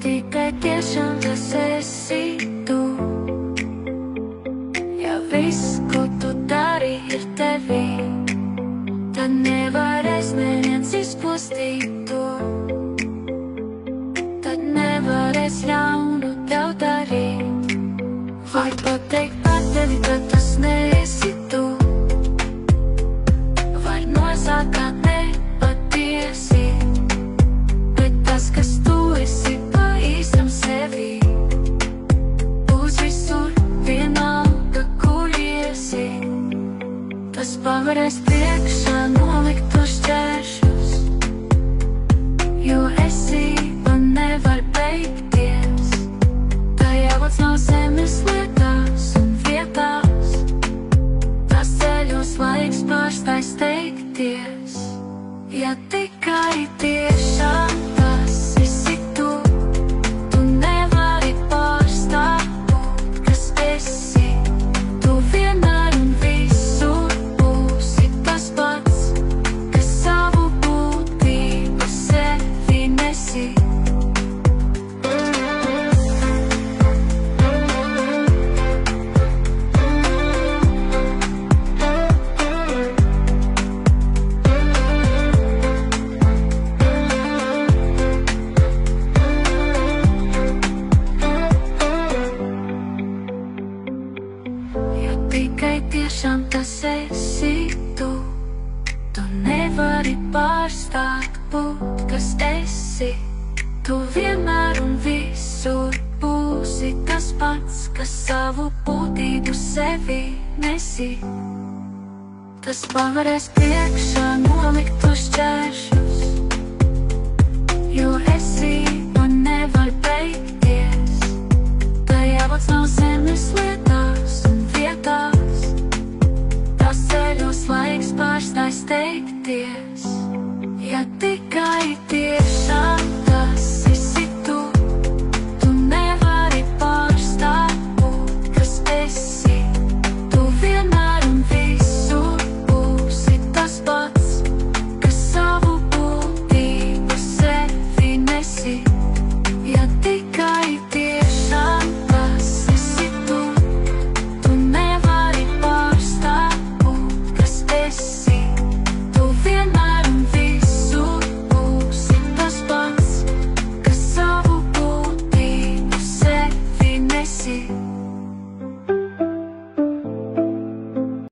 tikai tiešām tas esi tu. Ja viss, ko tu dari, ir tevī, tad nevarēs neviens izpostīt to. Tad nevarēs ļaunu tev darīt. Vai pateikt par tevi, ka tas neesi tu. Var nosākāt nepatiesi, bet tas, kas tu esi pa īstam sevi, būs visur vienalga, kur iesi. Tas pavarēs priekšā noliktos šķēršļus, jo esība nevar beigties. Tajā vats nav zemes lietās un vietās, tās ceļos laiks pārstāj steigties. Ja tikai tiešām tas esi tu, tu nevari pārstāt būt, kas esi. Tu vienmēr un visur būsi tas pats, kas savu būtību sevi nesi. Tikai tiešām tas esi tu, tu nevari pārstāt būt, kas esi. Tu vienmēr un visur būsi tas pats, kas savu būtību sevi nesi. Tas pavarēs priekšā noliktos šķēršļus, jo esība nevar beigties. Tajā vats nav zemes lietās un vietās, tās ceļos laiks pārstāj steigties. Ja tikai tiešām